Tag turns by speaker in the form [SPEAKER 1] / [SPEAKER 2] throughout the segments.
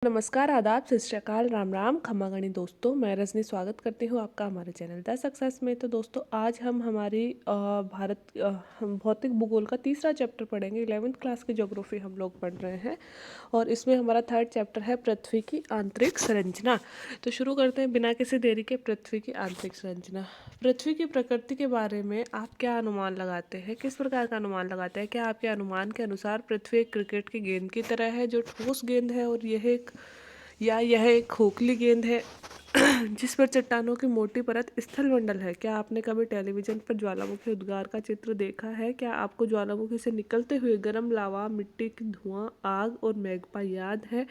[SPEAKER 1] नमस्कार, आदाब, सत श्री अकाल, राम राम, खमा गणी दोस्तों। मैं रजनी स्वागत करती हूँ आपका हमारे चैनल द सक्सेस में। तो दोस्तों आज हम हमारी हम भौतिक भूगोल का तीसरा चैप्टर पढ़ेंगे। 11th क्लास की ज्योग्राफी हम लोग पढ़ रहे हैं और इसमें हमारा थर्ड चैप्टर है पृथ्वी की आंतरिक संरचना। तो शुरू करते हैं बिना किसी देरी के। पृथ्वी की आंतरिक संरचना। पृथ्वी की प्रकृति के बारे में आप क्या अनुमान लगाते हैं? किस प्रकार का अनुमान लगाते हैं? क्या आपके अनुमान के अनुसार पृथ्वी एक क्रिकेट की गेंद की तरह है जो ठोस गेंद है और यह एक खोखली गेंद है जिस पर चट्टानों की मोटी परत स्थल मंडल है? क्या आपने कभी टेलीविजन पर ज्वालामुखी उद्गार का चित्र देखा है? क्या आपको ज्वालामुखी से निकलते हुए गर्म लावा, मिट्टी की धुआं, आग और मैग्मा याद है?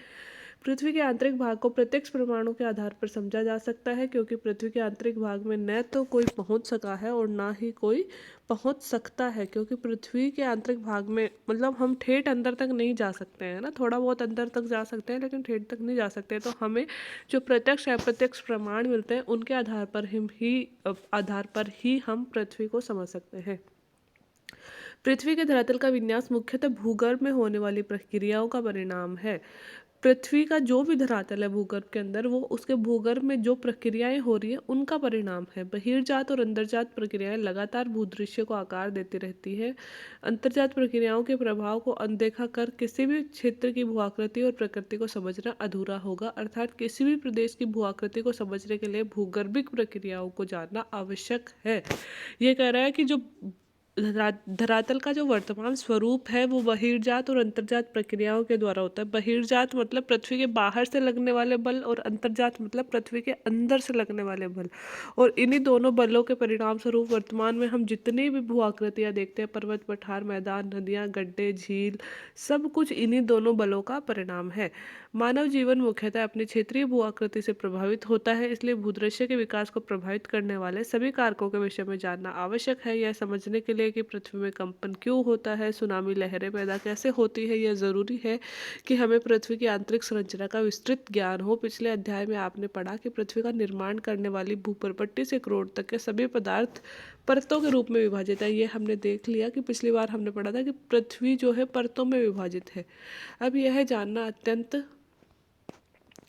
[SPEAKER 1] पृथ्वी के आंतरिक भाग को प्रत्यक्ष प्रमाणों के आधार पर समझा जा सकता है क्योंकि पृथ्वी के आंतरिक भाग में न तो कोई पहुंच सका है और ना ही कोई पहुंच सकता है, क्योंकि पृथ्वी के आंतरिक भाग में मतलब हम ठेठ अंदर तक नहीं जा सकते हैं ना, थोड़ा बहुत अंदर तक जा सकते हैं लेकिन ठेठ तक नहीं जा सकते। तो हमें जो प्रत्यक्ष अप्रत्यक्ष प्रमाण मिलते हैं उनके आधार पर ही हम पृथ्वी को समझ सकते हैं। पृथ्वी के धरातल का विन्यास मुख्यतः भूगर्भ में होने वाली प्रक्रियाओं का परिणाम है। पृथ्वी का जो भी धरातल है भूगर्भ के अंदर, वो उसके भूगर्भ में जो प्रक्रियाएं हो रही है उनका परिणाम है। बहिर्जात और अंतर्जात प्रक्रियाएं लगातार भूदृश्य को आकार देती रहती है। अंतर्जात प्रक्रियाओं के प्रभाव को अनदेखा कर किसी भी क्षेत्र की भूआकृति और प्रकृति को समझना अधूरा होगा। अर्थात किसी भी प्रदेश की भूआकृति को समझने के लिए भूगर्भिक प्रक्रियाओं को जानना आवश्यक है। ये कह रहा है कि जो धरातल का जो वर्तमान स्वरूप है वो बहिर्जात और अंतर्जात प्रक्रियाओं के द्वारा होता है। बहिर्जात मतलब पृथ्वी के बाहर से लगने वाले बल और अंतर्जात मतलब पृथ्वी के अंदर से लगने वाले बल। और इन्हीं दोनों बलों के परिणाम स्वरूप वर्तमान में हम जितनी भी भू आकृतियां देखते हैं, पर्वत, पठार, मैदान, नदियां, गड्ढे, झील, सब कुछ इन्हीं दोनों बलों का परिणाम है। मानव जीवन मुख्यतः अपनी क्षेत्रीय भू आकृति से प्रभावित होता है, इसलिए भूदृश्य के विकास को प्रभावित करने वाले सभी कारकों के विषय में जानना आवश्यक है। यह समझने के लिए कि पृथ्वी में कंपन क्यों होता है, सुनामी लहरें पैदा कैसे होती है, यह जरूरी है कि हमें पृथ्वी की आंतरिक संरचना का विस्तृत ज्ञान हो। पिछले अध्याय में आपने पढ़ा कि पृथ्वी का निर्माण करने वाली भूपर्पट्टी से क्रोड तक के सभी पदार्थ परतों के रूप में विभाजित है। ये हमने देख लिया कि पिछली बार हमने पढ़ा था कि पृथ्वी जो है परतों में विभाजित है। अब यह जानना अत्यंत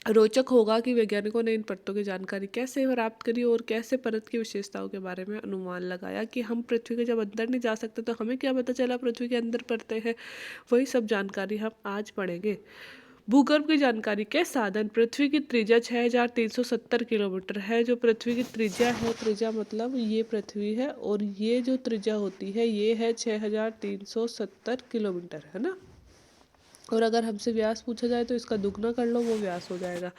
[SPEAKER 1] रोचक होगा कि वैज्ञानिकों ने इन परतों की जानकारी कैसे प्राप्त करी और कैसे परत की विशेषताओं के बारे में अनुमान लगाया कि हम पृथ्वी के जब अंदर नहीं जा सकते तो हमें क्या पता चला पृथ्वी के अंदर परतें हैं। वही सब जानकारी हम आज पढ़ेंगे। भूगर्भ की जानकारी के साधन। पृथ्वी की त्रिज्या 6370 किलोमीटर है। जो पृथ्वी की त्रिज्या है, त्रिज्या मतलब ये पृथ्वी है और ये जो त्रिज्या होती है ये है 6370 किलोमीटर, है ना। और अगर हमसे व्यास पूछा जाए तो इसका दुगना कर लो, वो व्यास हो जाएगा।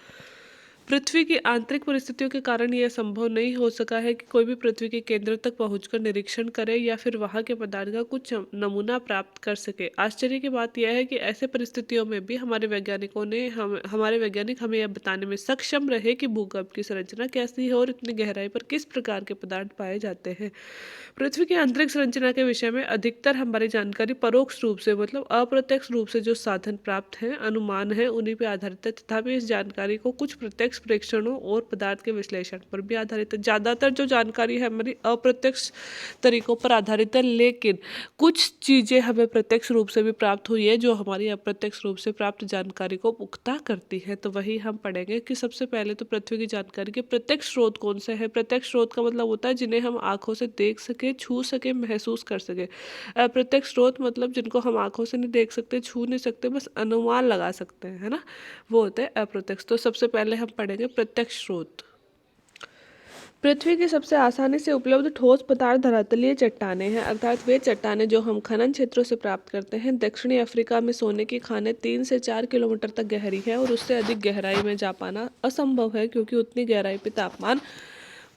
[SPEAKER 1] पृथ्वी की आंतरिक परिस्थितियों के कारण यह संभव नहीं हो सका है कि कोई भी पृथ्वी के केंद्र तक पहुंचकर निरीक्षण करे या फिर वहां के पदार्थ का कुछ नमूना प्राप्त कर सके। आश्चर्य की बात यह है कि ऐसे परिस्थितियों में भी हमारे वैज्ञानिक हमें यह बताने में सक्षम रहे कि भूगर्भ की संरचना कैसी है और इतनी गहराई पर किस प्रकार के पदार्थ पाए जाते हैं। पृथ्वी की आंतरिक संरचना के विषय में अधिकतर हमारी जानकारी परोक्ष रूप से मतलब अप्रत्यक्ष रूप से जो साधन प्राप्त हैं, अनुमान है, उन्हीं पर आधारित है। तथापि इस जानकारी को कुछ प्रत्यक्ष प्रेक्षणों और पदार्थ के विश्लेषण पर भी आधारित है। ज़्यादातर जो जानकारी है हमारी अप्रत्यक्ष तरीकों पर आधारित है, लेकिन कुछ चीज़ें हमें प्रत्यक्ष रूप से भी प्राप्त हुई है जो हमारी अप्रत्यक्ष रूप से प्राप्त जानकारी को पुख्ता करती है। तो वही हम पढ़ेंगे कि सबसे पहले तो पृथ्वी की जानकारी के प्रत्यक्ष स्रोत कौन से हैं। प्रत्यक्ष स्रोत का मतलब होता है जिन्हें हम आंखों से देख सके, छू सके, महसूस कर सके। अप्रत्यक्ष स्रोत मतलब जिनको हम आंखों से नहीं देख सकते, छू नहीं सकते, बस अनुमान लगा सकते हैं, है ना, वो होते हैं अप्रत्यक्ष। तो सबसे पहले हम पढ़ेंगे प्रत्यक्ष स्रोत। पृथ्वी की सबसे आसानी से उपलब्ध ठोस पदार्थ धरातलीय चट्टानें हैं, अर्थात वे चट्टानें जो हम खनन क्षेत्रों से प्राप्त करते हैं। दक्षिणी अफ्रीका में सोने की खानें 3 से 4 किलोमीटर तक गहरी है और उससे अधिक गहराई में जा पाना असंभव है क्योंकि उतनी गहराई पर तापमान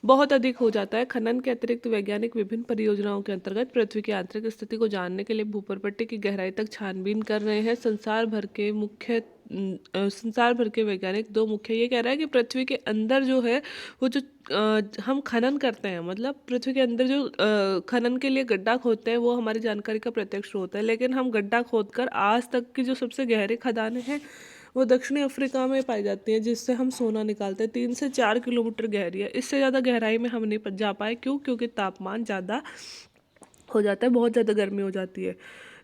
[SPEAKER 1] बहुत अधिक हो जाता है। खनन के अतिरिक्त वैज्ञानिक विभिन्न परियोजनाओं के अंतर्गत पृथ्वी की आंतरिक स्थिति को जानने के लिए भूपर्पट्टी की गहराई तक छानबीन कर रहे हैं। संसार भर के वैज्ञानिक दो मुख्य ये कह रहा है कि पृथ्वी के अंदर जो है वो जो हम खनन करते हैं, मतलब पृथ्वी के अंदर जो खनन के लिए गड्ढा खोदते हैं वो हमारी जानकारी का प्रत्यक्ष स्रोत है। लेकिन हम गड्ढा खोदकर आज तक की जो सबसे गहरे खदानें हैं वो दक्षिणी अफ्रीका में पाई जाती है, जिससे हम सोना निकालते हैं। 3 से 4 किलोमीटर गहरी है, इससे ज़्यादा गहराई में हम नहीं जा पाए। क्यों? क्योंकि तापमान ज़्यादा हो जाता है, बहुत ज़्यादा गर्मी हो जाती है।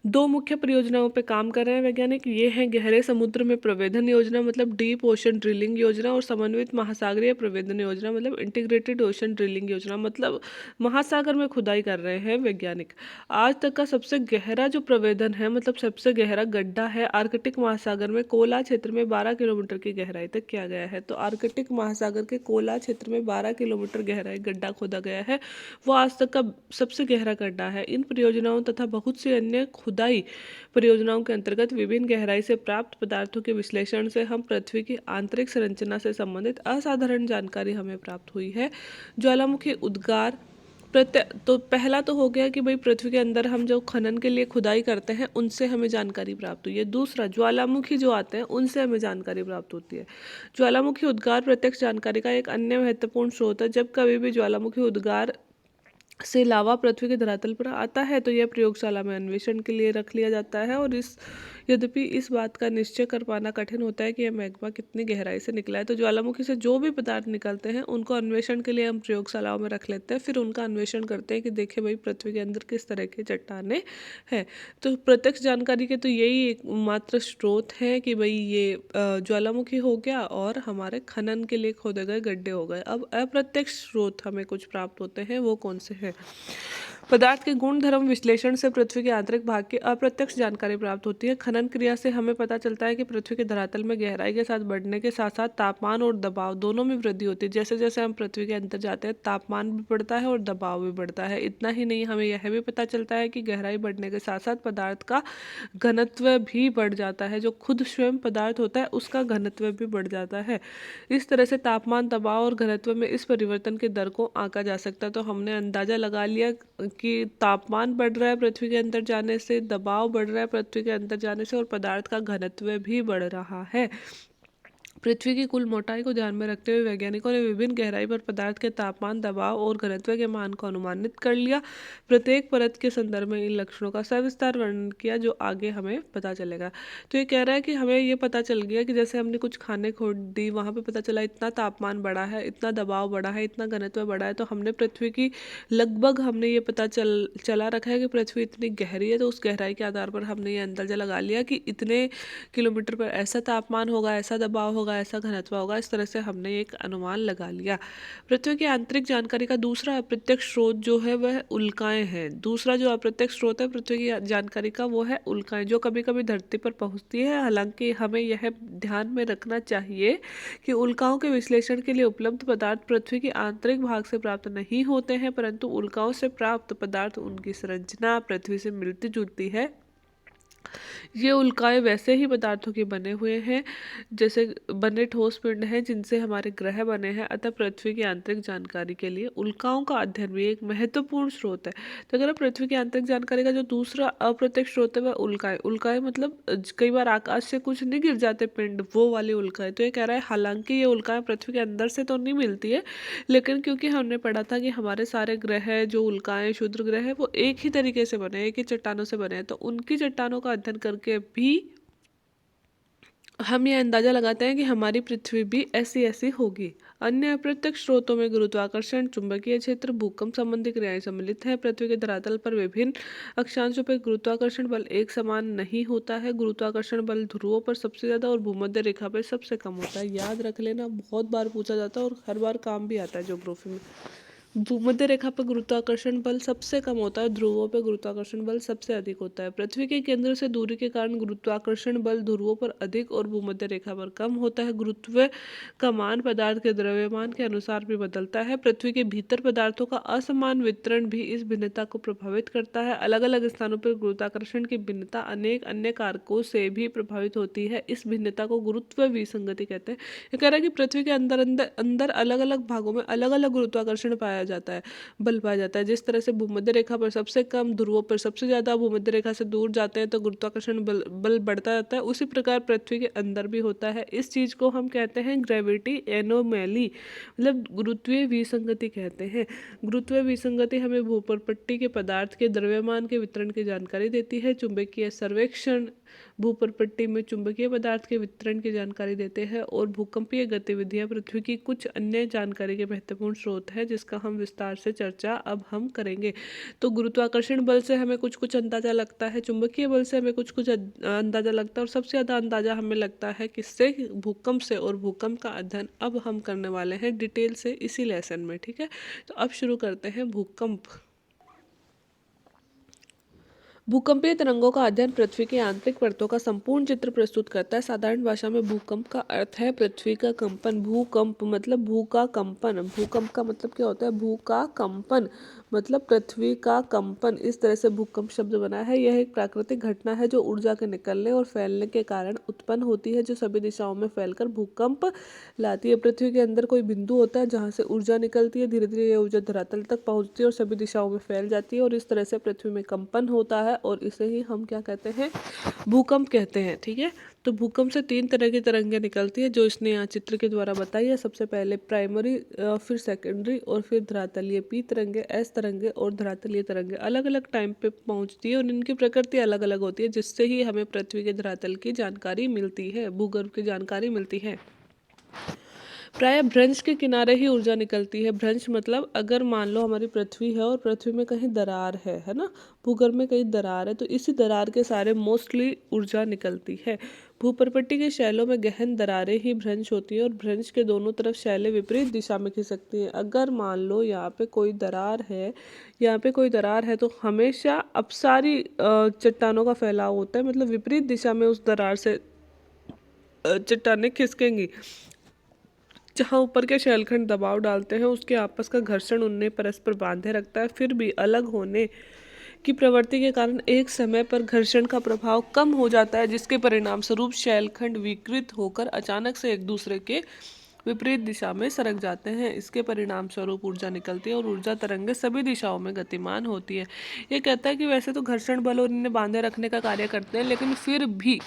[SPEAKER 1] दो मुख्य परियोजनाओं पे काम कर रहे हैं वैज्ञानिक। ये हैं गहरे समुद्र में प्रवेदन योजना मतलब डीप ओशन ड्रिलिंग योजना, और समन्वित महासागरीय प्रवेदन योजना मतलब इंटीग्रेटेड ओशन ड्रिलिंग योजना, मतलब महासागर में खुदाई कर रहे हैं वैज्ञानिक। आज तक का सबसे गहरा जो प्रवेदन है, मतलब सबसे गहरा गड्ढा है, आर्कटिक महासागर में कोला क्षेत्र में 12 किलोमीटर की गहराई तक किया गया है। तो आर्कटिक महासागर के कोला क्षेत्र में 12 किलोमीटर गहराई गड्ढा खोदा गया है, वो आज तक का सबसे गहरा गड्ढा है। इन परियोजनाओं तथा बहुत सी अन्य खुदाई परियोजनाओं के अंतर्गत विभिन्न गहराई से प्राप्त पदार्थों के विश्लेषण से हम पृथ्वी की आंतरिक संरचना से संबंधित असाधारण जानकारी हमें प्राप्त हुई है। ज्वालामुखी उद्गार तो पहला तो हो गया कि भाई पृथ्वी के अंदर हम जो खनन के लिए खुदाई करते हैं उनसे हमें जानकारी प्राप्त हुई है। दूसरा, ज्वालामुखी जो आते हैं उनसे हमें जानकारी प्राप्त होती है। ज्वालामुखी उद्गार प्रत्यक्ष जानकारी का एक अन्य महत्वपूर्ण स्रोत है। जब कभी भी ज्वालामुखी उद्गार से लावा पृथ्वी के धरातल पर आता है तो यह प्रयोगशाला में अन्वेषण के लिए रख लिया जाता है, और यद्यपि इस बात का निश्चय कर पाना कठिन होता है कि यह मैग्मा कितनी गहराई से निकला है। तो ज्वालामुखी से जो भी पदार्थ निकलते हैं उनको अन्वेषण के लिए हम प्रयोगशालाओं में रख लेते हैं, फिर उनका अन्वेषण करते हैं कि देखिए भाई पृथ्वी के अंदर किस तरह की चट्टानें हैं। तो प्रत्यक्ष जानकारी के तो यही एकमात्र स्रोत है कि भाई ये ज्वालामुखी हो गया और हमारे खनन के लिए खोदे गए गड्ढे हो गए। अब अप्रत्यक्ष स्रोत हमें कुछ प्राप्त होते हैं, वो कौन से हैं? पदार्थ के गुण धर्म विश्लेषण से पृथ्वी के आंतरिक भाग की अप्रत्यक्ष जानकारी प्राप्त होती है। खनन क्रिया से हमें पता चलता है कि पृथ्वी के धरातल में गहराई के साथ बढ़ने के साथ साथ तापमान और दबाव दोनों में वृद्धि होती है। जैसे जैसे हम पृथ्वी के अंदर जाते हैं तापमान भी बढ़ता है और दबाव भी बढ़ता है। इतना ही नहीं, हमें यह भी पता चलता है कि गहराई बढ़ने के साथ साथ पदार्थ का घनत्व भी बढ़ जाता है। जो खुद स्वयं पदार्थ होता है उसका घनत्व भी बढ़ जाता है। इस तरह से तापमान, दबाव और घनत्व में इस परिवर्तन की दर को आंका जा सकता है। तो हमने अंदाजा लगा लिया कि तापमान बढ़ रहा है पृथ्वी के अंदर जाने से, दबाव बढ़ रहा है पृथ्वी के अंदर जाने से, और पदार्थ का घनत्व भी बढ़ रहा है। पृथ्वी की कुल मोटाई को ध्यान में रखते हुए वैज्ञानिकों ने विभिन्न गहराई पर पदार्थ के तापमान, दबाव और घनत्व के मान को अनुमानित कर लिया। प्रत्येक परत के संदर्भ में इन लक्षणों का सविस्तार वर्णन किया जो आगे हमें पता चलेगा। तो ये कह रहा है कि हमें ये पता चल गया कि जैसे हमने कुछ खाने खोद दी, वहाँ पे पता चला इतना तापमान बढ़ा है, इतना दबाव बढ़ा है, इतना घनत्व बढ़ा है, तो हमने पृथ्वी की लगभग हमने ये पता चला रखा है कि पृथ्वी इतनी गहरी है। तो उस गहराई के आधार पर हमने ये अंदाजा लगा लिया कि इतने किलोमीटर पर ऐसा तापमान होगा, ऐसा दबाव होगा, ऐसा घनत्व होगा। इस तरह से हमने एक अनुमान लगा लिया। पृथ्वी की आंतरिक जानकारी का दूसरा अप्रत्यक्ष स्रोत जो है वह उल्काएं हैं। दूसरा जो अप्रत्यक्ष स्रोत है पृथ्वी की जानकारी का वो है उल्काएं, जो कभी कभी धरती पर पहुंचती है। हालांकि हमें यह ध्यान में रखना चाहिए कि उल्काओं के विश्लेषण के लिए उपलब्ध पदार्थ पृथ्वी के आंतरिक भाग से प्राप्त नहीं होते हैं, परंतु उल्काओं से प्राप्त पदार्थ उनकी संरचना पृथ्वी से मिलती जुलती है। ये उल्काएं वैसे ही पदार्थों के बने हुए हैं जैसे बने ठोस पिंड हैं जिनसे हमारे ग्रह बने हैं। अतः पृथ्वी की आंतरिक जानकारी के लिए उल्काओं का अध्ययन भी एक महत्वपूर्ण स्रोत है। तो अगर पृथ्वी की आंतरिक जानकारी का जो दूसरा अप्रत्यक्ष स्रोत है वह उल्काएं। उल्काएं मतलब कई बार आकाश से कुछ नहीं गिर जाते पिंड, वो वाली उल्काएं। तो ये कह रहा है हालांकि ये उल्काएं पृथ्वी के अंदर से तो नहीं मिलती है, लेकिन क्योंकि हमने पढ़ा था कि हमारे सारे ग्रह जो उल्काएं क्षुद्र ग्रह है वो एक ही तरीके से बने, एक ही चट्टानों से बने हैं, तो उनकी चट्टानों का अध्ययन करके भी हम ये अंदाजा लगाते हैं कि हमारी पृथ्वी भी ऐसी ऐसी होगी। अन्य अप्रत्यक्ष स्रोतों में गुरुत्वाकर्षण, चुंबकीय क्षेत्र, भूकंप संबंधी क्रियाएं सम्मिलित हैं। पृथ्वी के धरातल पर विभिन्न अक्षांशों पर गुरुत्वाकर्षण बल एक समान नहीं होता है। गुरुत्वाकर्षण बल ध्रुवों पर सबसे ज्यादा और भूमध्य रेखा पर सबसे कम होता है। याद रख लेना, बहुत बार पूछा जाता है और हर बार काम भी आता है ज्योग्राफी में। भूमध्य रेखा पर गुरुत्वाकर्षण बल सबसे कम होता है, ध्रुवों पर गुरुत्वाकर्षण बल सबसे अधिक होता है। पृथ्वी के केंद्र से दूरी के कारण गुरुत्वाकर्षण बल ध्रुवों पर अधिक और भूमध्य रेखा पर कम होता है। गुरुत्व का मान पदार्थ के द्रव्यमान के अनुसार भी बदलता है। पृथ्वी के भीतर पदार्थों का असमान वितरण भी इस भिन्नता को प्रभावित करता है। अलग अलग स्थानों पर गुरुत्वाकर्षण की भिन्नता अनेक अन्य कारकों से भी प्रभावित होती है। इस भिन्नता को गुरुत्व विसंगति कहते हैं। ये कह रहा है कि पृथ्वी के अंदर अंदर अंदर अलग अलग भागों में अलग अलग गुरुत्वाकर्षण पाया जाता है, बल पाया जाता है। जिस तरह से भूमध्य रेखा पर सबसे कम, ध्रुवों पर सबसे ज्यादा, भूमध्य रेखा से दूर जाते हैं तो गुरुत्वाकर्षण बल बढ़ता जाता है, उसी प्रकार पृथ्वी के अंदर भी होता है। इस चीज को हम कहते हैं ग्रेविटी एनोमैली, मतलब गुरुत्वीय विसंगति कहते हैं। गुरुत्वीय विसंगति हमें भूपटपट्टी के पदार्थ के द्रव्यमान के वितरण की जानकारी देती है। चुंबकीय सर्वेक्षण भूपर्पट्टी में चुंबकीय पदार्थ के वितरण की जानकारी देते हैं, और भूकंपीय गतिविधियां पृथ्वी की कुछ अन्य जानकारी के महत्वपूर्ण स्रोत है, जिसका हम विस्तार से चर्चा अब हम करेंगे। तो गुरुत्वाकर्षण बल से हमें कुछ कुछ अंदाजा लगता है, चुंबकीय बल से हमें कुछ कुछ अंदाजा लगता है, और सबसे ज़्यादा अंदाजा हमें लगता है किससे? भूकंप से। और भूकंप का अध्ययन अब हम करने वाले हैं डिटेल से इसी लेसन में, ठीक है। तो अब शुरू करते हैं भूकंप। भूकंपीय तरंगों का अध्ययन पृथ्वी की आंतरिक परतों का संपूर्ण चित्र प्रस्तुत करता है। साधारण भाषा में भूकंप का अर्थ है पृथ्वी का कंपन। भूकंप मतलब भू का कंपन। भूकंप का मतलब क्या होता है? भू का कंपन मतलब पृथ्वी का कंपन। इस तरह से भूकंप शब्द बना है। यह एक प्राकृतिक घटना है जो ऊर्जा के निकलने और फैलने के कारण उत्पन्न होती है, जो सभी दिशाओं में फैलकर भूकंप लाती है। पृथ्वी के अंदर कोई बिंदु होता है जहाँ से ऊर्जा निकलती है, धीरे धीरे यह ऊर्जा धरातल तक पहुँचती है और सभी दिशाओं में फैल जाती है, और इस तरह से पृथ्वी में कंपन होता है, और इसे ही हम क्या कहते हैं? भूकंप कहते हैं, ठीक है। तो भूकंप से 3 तरह की तरंगें निकलती है, जो इसने यहाँ चित्र के द्वारा बताई है। सबसे पहले प्राइमरी, फिर सेकेंडरी, और फिर धरातलीय। पी तरंगे, एस तरंगे और धरातलीय तरंगे अलग अलग टाइम पे पहुँचती है, और इनकी प्रकृति अलग अलग होती है, जिससे ही हमें पृथ्वी के धरातल की जानकारी मिलती है, भूगर्भ की जानकारी मिलती है। प्रायः भ्रंश के किनारे ही ऊर्जा निकलती है। भ्रंश मतलब अगर मान लो हमारी पृथ्वी है और पृथ्वी में कहीं दरार है ना, भूगर्भ में कहीं दरार है, तो इसी दरार के सारे मोस्टली ऊर्जा निकलती है। भूपर्पट्टी के शैलों में गहन दरारें ही भ्रंश होती है, और भ्रंश के दोनों तरफ शैलें विपरीत दिशा में खिसकती हैं। अगर मान लो यहाँ पे कोई दरार है, यहाँ पे कोई दरार है, तो हमेशा अपसारी चट्टानों का फैलाव होता है, मतलब विपरीत दिशा में उस दरार से चट्टानें खिसकेंगी। जहाँ ऊपर के शैलखंड दबाव डालते हैं, उसके आपस का घर्षण उन्हें परस्पर बांधे रखता है। फिर भी अलग होने की प्रवृत्ति के कारण एक समय पर घर्षण का प्रभाव कम हो जाता है, जिसके परिणाम स्वरूप शैलखंड विकृत होकर अचानक से एक दूसरे के विपरीत दिशा में सरक जाते हैं। इसके परिणाम स्वरूप ऊर्जा निकलती है, और ऊर्जा तरंगें सभी दिशाओं में गतिमान होती है। ये कहता है कि वैसे तो घर्षण बल और इन्हें बांधे रखने का कार्य करते हैं, लेकिन फिर भी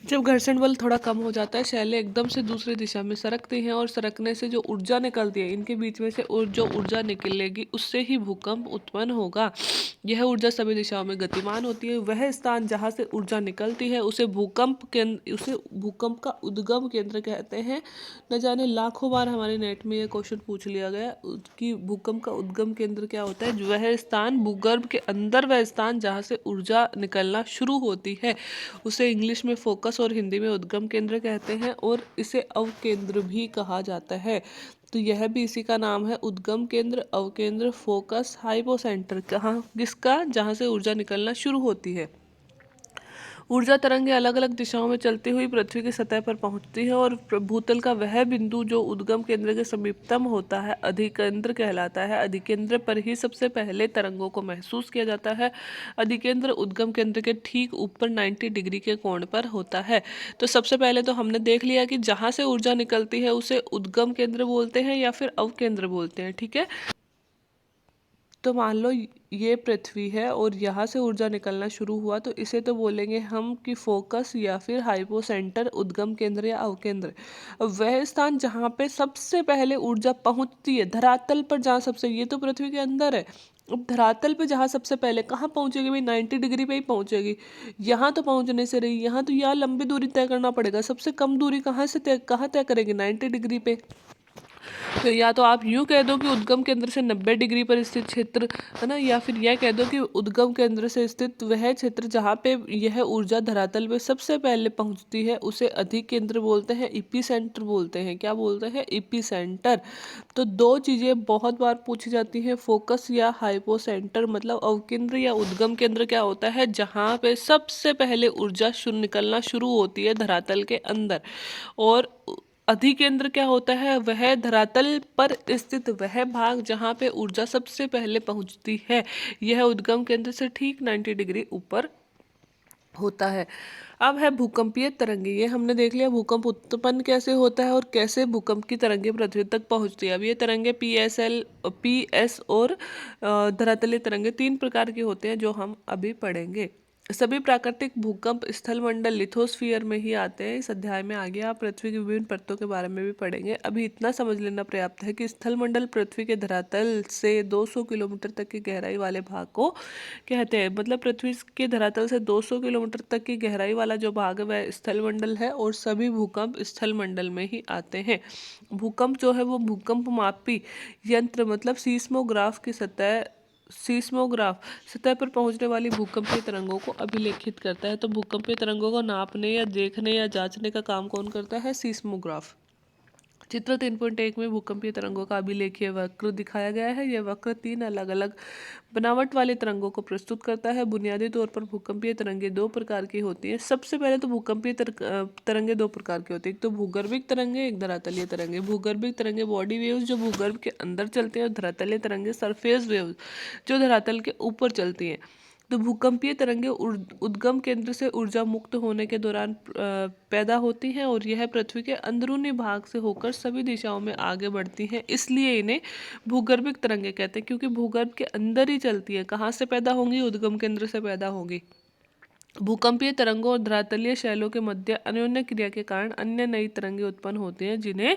[SPEAKER 1] जब घर्षण बल थोड़ा कम हो जाता है, शैलें एकदम से दूसरी दिशा में सरकती हैं, और सरकने से जो ऊर्जा निकलती है, इनके बीच में से जो ऊर्जा निकलेगी, उससे ही भूकंप उत्पन्न होगा। यह ऊर्जा सभी दिशाओं में गतिमान होती है। वह स्थान जहाँ से ऊर्जा निकलती है उसे भूकंप का उद्गम केंद्र कहते हैं। न जाने लाखों बार हमारे नेट में यह क्वेश्चन पूछ लिया गया कि भूकंप का उद्गम केंद्र क्या होता है। वह स्थान भूगर्भ के अंदर, वह स्थान जहाँ से ऊर्जा निकलना शुरू होती है, उसे इंग्लिश में फोकस और हिंदी में उद्गम केंद्र कहते हैं, और इसे अवकेंद्र भी कहा जाता है। तो यह भी इसी का नाम है, उद्गम केंद्र, अवकेंद्र, फोकस, हाइपोसेंटर। कहाँ? किसका? जहाँ से ऊर्जा निकलना शुरू होती है। ऊर्जा तरंगें अलग अलग दिशाओं में चलती हुई पृथ्वी की सतह पर पहुंचती है, और भूतल का वह बिंदु जो उद्गम केंद्र के समीपतम होता है अधिकेंद्र कहलाता है। अधिकेंद्र पर ही सबसे पहले तरंगों को महसूस किया जाता है। अधिकेंद्र उद्गम केंद्र के ठीक ऊपर 90 डिग्री के कोण पर होता है। तो सबसे पहले तो हमने देख लिया कि जहाँ से ऊर्जा निकलती है उसे उद्गम केंद्र बोलते हैं या फिर अवकेंद्र बोलते हैं, ठीक है। तो मान लो ये पृथ्वी है और यहाँ से ऊर्जा निकलना शुरू हुआ, तो इसे तो बोलेंगे हम कि फोकस या फिर हाइपोसेंटर, उद्गम केंद्र या अवकेंद्र। वह स्थान जहाँ पे सबसे पहले ऊर्जा पहुँचती है धरातल पर, जहाँ सबसे, ये तो पृथ्वी के अंदर है, अब धरातल पे जहाँ सबसे पहले कहाँ पहुँचेगी भाई? 90 डिग्री पे ही पहुँचेगी। यहाँ तो पहुँचने से रही, यहाँ तो यहाँ लंबी दूरी तय करना पड़ेगा। सबसे कम दूरी कहाँ तय करेगी? 90 डिग्री पे। तो या तो आप यूँ कह दो कि उद्गम केंद्र से 90 डिग्री पर स्थित क्षेत्र है ना, या फिर यह कह दो कि उद्गम केंद्र से स्थित वह क्षेत्र जहाँ पे यह ऊर्जा धरातल पे सबसे पहले पहुँचती है उसे अधिकेंद्र बोलते हैं, इपी सेंटर बोलते हैं। क्या बोलते हैं? EP centre. तो दो चीज़ें बहुत बार पूछी जाती हैं, फोकस या हाइपोसेंटर। मतलब अवकेंद्र या उद्गम केंद्र क्या होता है? जहाँ पे सबसे पहले ऊर्जा निकलना शुरू होती है धरातल के अंदर। और अधिकेंद्र क्या होता है? वह धरातल पर स्थित वह भाग जहाँ पे ऊर्जा सबसे पहले पहुँचती है। यह उद्गम केंद्र से ठीक 90 डिग्री ऊपर होता है। अब है भूकंपीय तरंगे। ये हमने देख लिया भूकंप उत्पन्न कैसे होता है और कैसे भूकंप की तरंगे पृथ्वी तक पहुँचती है। अब ये तरंगे PS और धरातलीय तरंगे 3 प्रकार के होते हैं, जो हम अभी पढ़ेंगे। सभी प्राकृतिक भूकंप स्थल मंडल लिथोस्फीयर में ही आते हैं। इस अध्याय में आगे आप पृथ्वी की विभिन्न परतों के बारे में भी पढ़ेंगे। अभी इतना समझ लेना पर्याप्त है कि स्थल मंडल पृथ्वी के धरातल से 200 किलोमीटर तक की गहराई वाले भाग को कहते हैं। मतलब पृथ्वी के धरातल से 200 किलोमीटर तक की गहराई वाला जो भाग है वह स्थल मंडल है, और सभी भूकंप स्थल मंडल में ही आते हैं। भूकंप जो है वो भूकंप मापी यंत्र मतलब सीस्मोग्राफ सतह पर पहुंचने वाली भूकंपीय तरंगों को अभिलेखित करता है। तो भूकंपीय तरंगों को नापने या देखने या जांचने का काम कौन करता है? सीस्मोग्राफ। चित्र 3.1 में भूकंपीय तरंगों का अभिलेखीय वक्र दिखाया गया है। यह वक्र 3 अलग अलग बनावट वाले तरंगों को प्रस्तुत करता है। बुनियादी तौर पर भूकंपीय तरंगे दो प्रकार की होती हैं। सबसे पहले तो भूकंपीय तरंगे दो प्रकार की होती है, एक तो भूगर्भिक तरंगे, एक धरातलीय तरंगे। भूगर्भिक तरंगे बॉडी वेव्स जो भूगर्भ के अंदर चलते हैं, और धरातलीय तरंगे सरफेस वेव्स जो धरातल के ऊपर चलती हैं। तो भूकंपीय तरंगे उद्गम केंद्र से ऊर्जा मुक्त होने के दौरान पैदा होती हैं, और यह पृथ्वी के अंदरूनी भाग से होकर सभी दिशाओं में आगे बढ़ती हैं। इसलिए इन्हें भूगर्भिक तरंगे कहते हैं, क्योंकि भूगर्भ के अंदर ही चलती है। कहाँ से पैदा होंगी? उद्गम केंद्र से पैदा होंगी। भूकंपीय तरंगों और धरातलीय शैलों के मध्य अन्योन्य क्रिया के कारण अन्य नई तरंगे उत्पन्न होती हैं, जिन्हें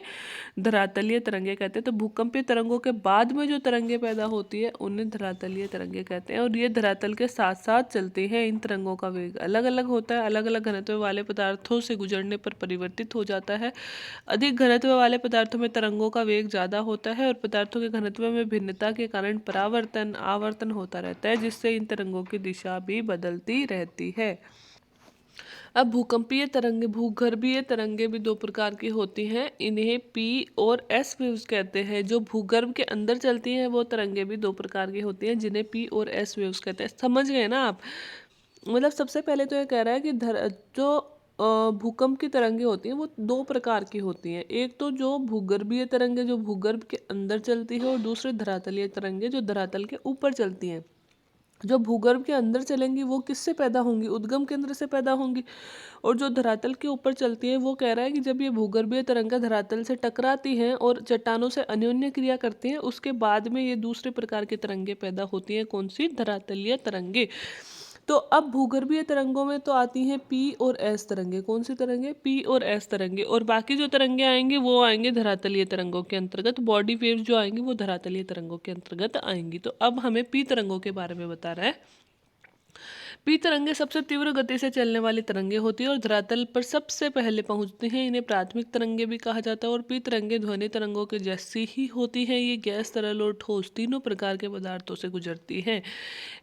[SPEAKER 1] धरातलीय तरंगे कहते हैं। तो भूकंपीय तरंगों के बाद में जो तरंगे पैदा होती है उन्हें धरातलीय तरंगे कहते हैं, और ये धरातल के साथ साथ चलती हैं। इन तरंगों का वेग अलग अलग होता है, अलग अलग घनत्व वाले पदार्थों से गुजरने पर परिवर्तित हो जाता है। अधिक घनत्व वाले पदार्थों में तरंगों का वेग ज़्यादा होता है, और पदार्थों के घनत्व में भिन्नता के कारण परावर्तन आवर्तन होता रहता है, जिससे इन तरंगों की दिशा भी बदलती रहती है। अब भूकंपीय तरंगे भूगर्भीय तरंगे भी दो प्रकार की होती हैं। इन्हें पी और एस वेव्स कहते हैं। जो भूगर्भ के अंदर चलती हैं वो तरंगे भी दो प्रकार की होती हैं, जिन्हें पी और एस वेव्स कहते हैं। समझ गए ना आप? मतलब सबसे पहले तो ये कह रहा है कि भूकंप की तरंगे होती हैं वो दो प्रकार की होती हैं। एक तो जो भूगर्भीय तरंगे जो भूगर्भ के अंदर चलती है, और दूसरे धरातलीय तरंगे जो धरातल के ऊपर चलती हैं। जो भूगर्भ के अंदर चलेंगी वो किससे पैदा होंगी? उद्गम केंद्र से पैदा होंगी। और जो धरातल के ऊपर चलती है वो कह रहा है कि जब ये भूगर्भीय तरंगा धरातल से टकराती हैं और चट्टानों से अन्योन्य क्रिया करती हैं, उसके बाद में ये दूसरे प्रकार की तरंगे पैदा होती हैं। कौन सी? धरातलीय तरंगे। तो अब भूगर्भीय तरंगों में तो आती हैं पी और एस तरंगे। कौन सी तरंगे? पी और एस तरंगे। और बाकी जो तरंगे आएंगे वो आएंगे धरातलीय तरंगों के अंतर्गत। बॉडी वेव्स जो आएंगी वो धरातलीय तरंगों के अंतर्गत आएंगी। तो अब हमें पी तरंगों के बारे में बता रहा है। पी तरंगे सबसे तीव्र गति से चलने वाली तरंगे होती है और धरातल पर सबसे पहले पहुंचती हैं। इन्हें प्राथमिक तरंगे भी कहा जाता है। और पी तरंगे ध्वनि तरंगों के जैसी ही होती हैं। ये गैस, तरल और ठोस तीनों प्रकार के पदार्थों से गुजरती हैं।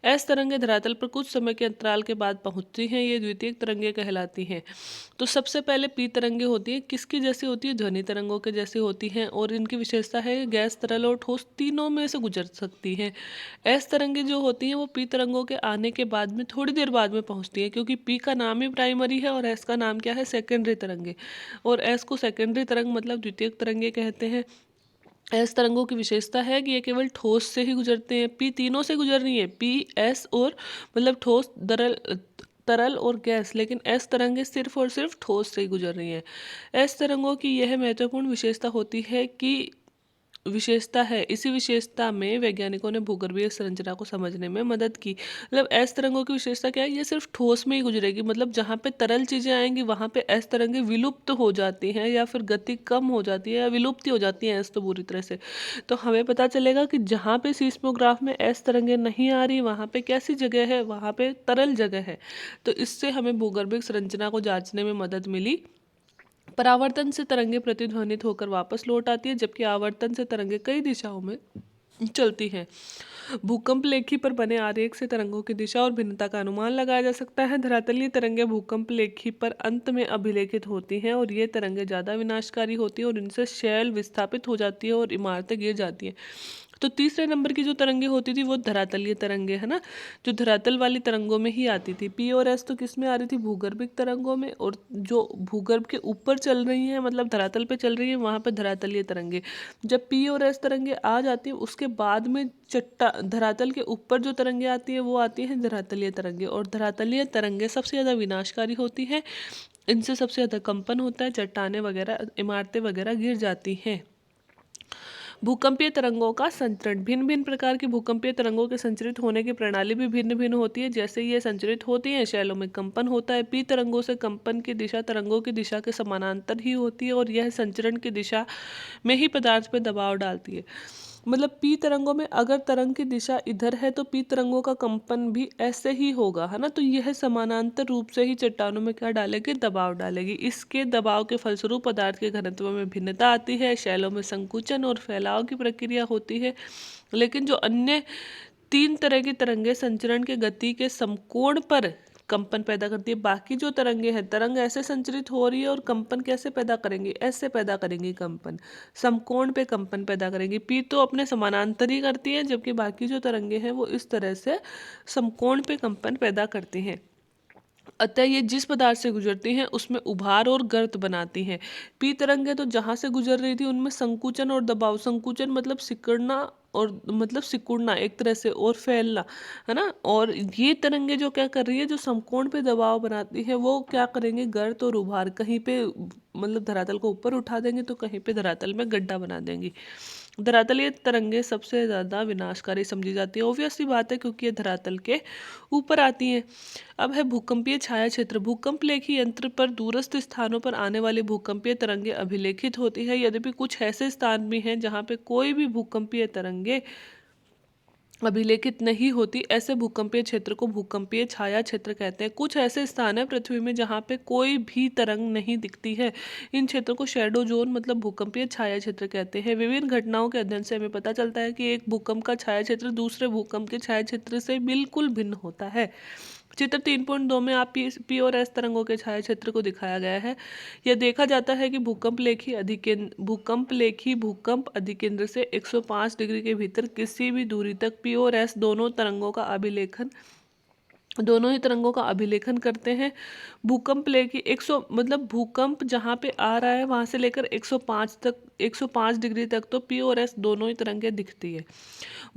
[SPEAKER 1] एस तरंगे धरातल पर कुछ समय के अंतराल के बाद पहुंचती हैं। ये द्वितीयक तरंगे कहलाती हैं। तो सबसे पहले पी तरंगे होती है, किसकी जैसी होती है? ध्वनि तरंगों के जैसी होती हैं, और इनकी विशेषता है गैस, तरल और ठोस तीनों में से गुजर सकती हैं। एस तरंगे जो होती हैं वो पी तरंगों के आने के बाद में थोड़ी देर बाद में पहुंचती है, क्योंकि पी का नाम ही प्राइमरी है और एस का नाम क्या है? सेकेंडरी तरंगे। और एस को सेकेंडरी तरंग मतलब द्वितीयक तरंगे कहते हैं। एस तरंगों की विशेषता है कि ये केवल ठोस से ही गुजरते हैं। पी तीनों से गुजर रही है, पी एस और मतलब ठोस, तरल और गैस, लेकिन एस तरंगे सिर्फ और सिर्फ ठोस से ही गुजर रही हैं। एस तरंगों की यह महत्वपूर्ण विशेषता है। इसी विशेषता में वैज्ञानिकों ने भूगर्भीय संरचना को समझने में मदद की। मतलब एस तरंगों की विशेषता क्या है? ये सिर्फ ठोस में ही गुजरेगी। मतलब जहाँ पे तरल चीजें आएंगी वहाँ पे एस तरंगे विलुप्त हो जाती हैं, या फिर गति कम हो जाती है, या विलुप्त हो जाती हैं एस तो पूरी तरह से। तो हमें पता चलेगा कि जहाँ पे सीस्मोग्राफ में एस तरंगे नहीं आ रही वहाँ पे कैसी जगह है? वहाँ पे तरल जगह है। तो इससे हमें भूगर्भिक संरचना को जांचने में मदद मिली। परावर्तन से तरंगे प्रतिध्वनित होकर वापस लौट आती है, जबकि आवर्तन से तरंगे कई दिशाओं में चलती हैं। भूकंप लेखी पर बने आरेख से तरंगों की दिशा और भिन्नता का अनुमान लगाया जा सकता है। धरातलीय तरंगे भूकंप लेखी पर अंत में अभिलेखित होती हैं, और ये तरंगे ज़्यादा विनाशकारी होती हैं और इनसे शैल विस्थापित हो जाती है और इमारतें गिर जाती हैं। तो तीसरे नंबर की जो तरंगे होती थी वो धरातलीय तरंगे है ना, जो धरातल वाली तरंगों में ही आती थी। पी और एस तो किस में आ रही थी? भूगर्भिक तरंगों में। और जो भूगर्भ के ऊपर चल रही हैं मतलब धरातल पे चल रही है वहाँ पे धरातलीय तरंगे। जब पी और एस तरंगे आ जाती है उसके बाद में धरातल के ऊपर जो तरंगे आती हैं वो आती हैं धरातलीय तरंगे। और धरातलीय तरंगे सबसे ज़्यादा विनाशकारी होती हैं। इनसे सबसे ज़्यादा कंपन होता है, चट्टानें वगैरह, इमारतें वगैरह गिर जाती हैं। भूकंपीय तरंगों का संचरण, भिन्न भिन्न प्रकार की भूकंपीय तरंगों के संचरित होने की प्रणाली भी भिन्न भिन्न होती है। जैसे ये संचरित होती है, शैलों में कंपन होता है। पी तरंगों से कंपन की दिशा तरंगों की दिशा के समानांतर ही होती है और यह संचरण की दिशा में ही पदार्थ पर दबाव डालती है। मतलब पी तरंगों में अगर तरंग की दिशा इधर है तो पी तरंगों का कंपन भी ऐसे ही होगा, है ना। तो यह समानांतर रूप से ही चट्टानों में क्या डालेगी, दबाव डालेगी। इसके दबाव के फलस्वरूप पदार्थ के घनत्व में भिन्नता आती है, शैलों में संकुचन और फैलाव की प्रक्रिया होती है। लेकिन जो अन्य 3 तरह की तरंगे संचरण के गति के समकोण पर कंपन पैदा करती है। बाकी जो तरंगे हैं, तरंग ऐसे संचरित हो रही है और कंपन कैसे पैदा करेंगी, ऐसे पैदा करेंगी कंपन, समकोण पे कंपन पैदा करेंगी। पी तो अपने समानांतर ही करती है, जबकि बाकी जो तरंगे हैं वो इस तरह से समकोण पे कंपन पैदा करती हैं। अतः ये जिस पदार्थ से गुजरती हैं उसमें उभार और गर्त बनाती हैं। पी तरंगे तो जहाँ से गुजर रही थी उनमें संकुचन और दबाव, संकुचन मतलब सिकुड़ना और मतलब सिकुड़ना एक तरह से, और फैलना, है ना। और ये तरंगे जो क्या कर रही है, जो समकोण पे दबाव बनाती है, वो क्या करेंगे, गर्त और उभार, कहीं पे मतलब धरातल को ऊपर उठा देंगे तो कहीं पे धरातल में गड्ढा बना देंगी। धरातलीय तरंगे सबसे ज़्यादा विनाशकारी समझी जाती है। ऑब्वियसली बात है, क्योंकि ये धरातल के ऊपर आती हैं। अब है भूकंपीय छाया क्षेत्र। भूकंप लेखी यंत्र पर दूरस्थ स्थानों पर आने वाली भूकंपीय तरंगे अभिलेखित होती है। यद्यपि कुछ ऐसे स्थान भी हैं जहाँ पे कोई भी भूकंपीय तरंगे अभिलेखित नहीं होती। ऐसे भूकंपीय क्षेत्र को भूकंपीय छाया क्षेत्र कहते हैं। कुछ ऐसे स्थान है पृथ्वी में जहाँ पे कोई भी तरंग नहीं दिखती है। इन क्षेत्रों को शैडो जोन मतलब भूकंपीय छाया क्षेत्र कहते हैं। विभिन्न घटनाओं के अध्ययन से हमें पता चलता है कि एक भूकंप का छाया क्षेत्र दूसरे भूकंप के छाया क्षेत्र से बिल्कुल भिन्न होता है। चित्र 3.2 में आप पी और एस तरंगों के छाया क्षेत्र को दिखाया गया है। यह देखा जाता है कि भूकंप अधिकेंद्र से 105 डिग्री के भीतर किसी भी दूरी तक पी और एस दोनों ही तरंगों का अभिलेखन करते हैं। भूकंप लेखी 100 मतलब भूकंप जहाँ पे आ रहा है वहाँ से लेकर 105 डिग्री तक तो पी और एस दोनों ही तरंगें दिखती है।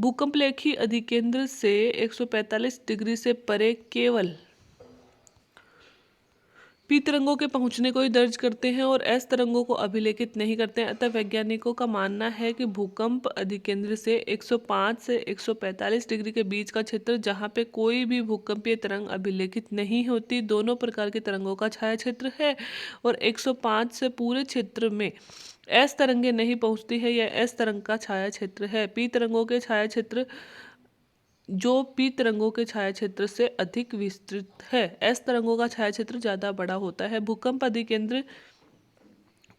[SPEAKER 1] भूकंप लेखी अधिकेंद्र से 145 डिग्री से परे केवल पी तरंगों के पहुंचने को ही दर्ज करते हैं और एस तरंगों को अभिलेखित नहीं करते हैं। अतः वैज्ञानिकों का मानना है कि भूकंप अधिकेंद्र से 105 से 145 डिग्री के बीच का क्षेत्र, जहां पे कोई भी भूकंपीय तरंग अभिलेखित नहीं होती, दोनों प्रकार की तरंगों का छाया क्षेत्र है। और 105 से पूरे क्षेत्र में एस तरंगे नहीं पहुंचती है, यह एस तरंग का छाया क्षेत्र है। पी तरंगों के छाया क्षेत्र जो पी तरंगों के छाया क्षेत्र से अधिक विस्तृत है। एस तरंगों का छाया क्षेत्र ज़्यादा बड़ा होता है। भूकंप अधिकेंद्र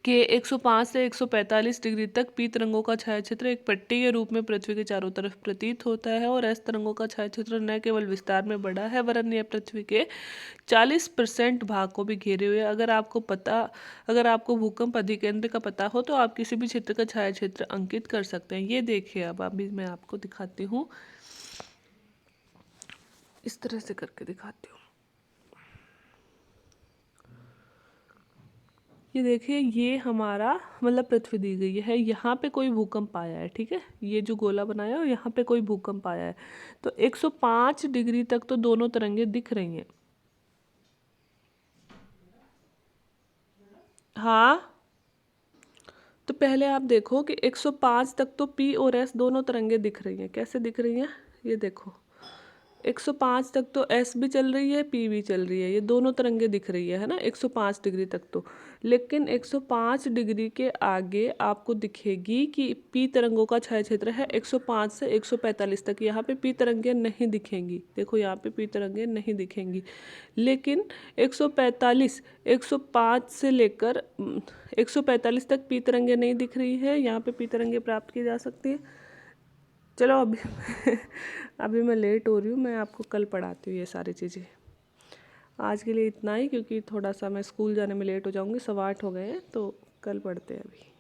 [SPEAKER 1] के 105 से 145 डिग्री तक पी तरंगों का छाया क्षेत्र एक पट्टी के रूप में पृथ्वी के चारों तरफ प्रतीत होता है। और एस तरंगों का छाया क्षेत्र न केवल विस्तार में बड़ा है वरन यह पृथ्वी के 40% भाग को भी घेरे हुए। अगर आपको भूकंप अधिकेंद्र का पता हो तो आप किसी भी क्षेत्र का छाया क्षेत्र अंकित कर सकते हैं। ये देखिए, अब अभी मैं आपको दिखाती हूँ, इस तरह से करके दिखाती हूँ। ये देखिए, ये हमारा मतलब पृथ्वी दी गई है, यहाँ पे कोई भूकंप आया है, ठीक है। ये जो गोला बनाया है यहाँ पे कोई भूकंप आया है, तो 105 डिग्री तक तो दोनों तरंगे दिख रही हैं। हाँ, तो पहले आप देखो कि 105 तक तो पी और एस दोनों तरंगे दिख रही हैं। कैसे दिख रही हैं, ये देखो, 105 तक तो एस भी चल रही है, पी भी चल रही है, ये दोनों तरंगे दिख रही है ना 105 डिग्री तक तो। लेकिन 105 डिग्री के आगे आपको दिखेगी कि पी तरंगों का छाया क्षेत्र है 105 से 145 तक। यहाँ पे पी तरंगें नहीं दिखेंगी, देखो यहाँ पे पी तरंगें नहीं दिखेंगी। लेकिन 105 से लेकर 145 तक पी तरंगें नहीं दिख रही है, यहाँ पे पी तरंगें प्राप्त की जा सकती है। चलो अभी मैं लेट हो रही हूँ, मैं आपको कल पढ़ाती हूँ ये सारी चीज़ें। आज के लिए इतना ही, क्योंकि थोड़ा सा मैं स्कूल जाने में लेट हो जाऊँगी, 8:15 हो गए हैं, तो कल पढ़ते हैं अभी।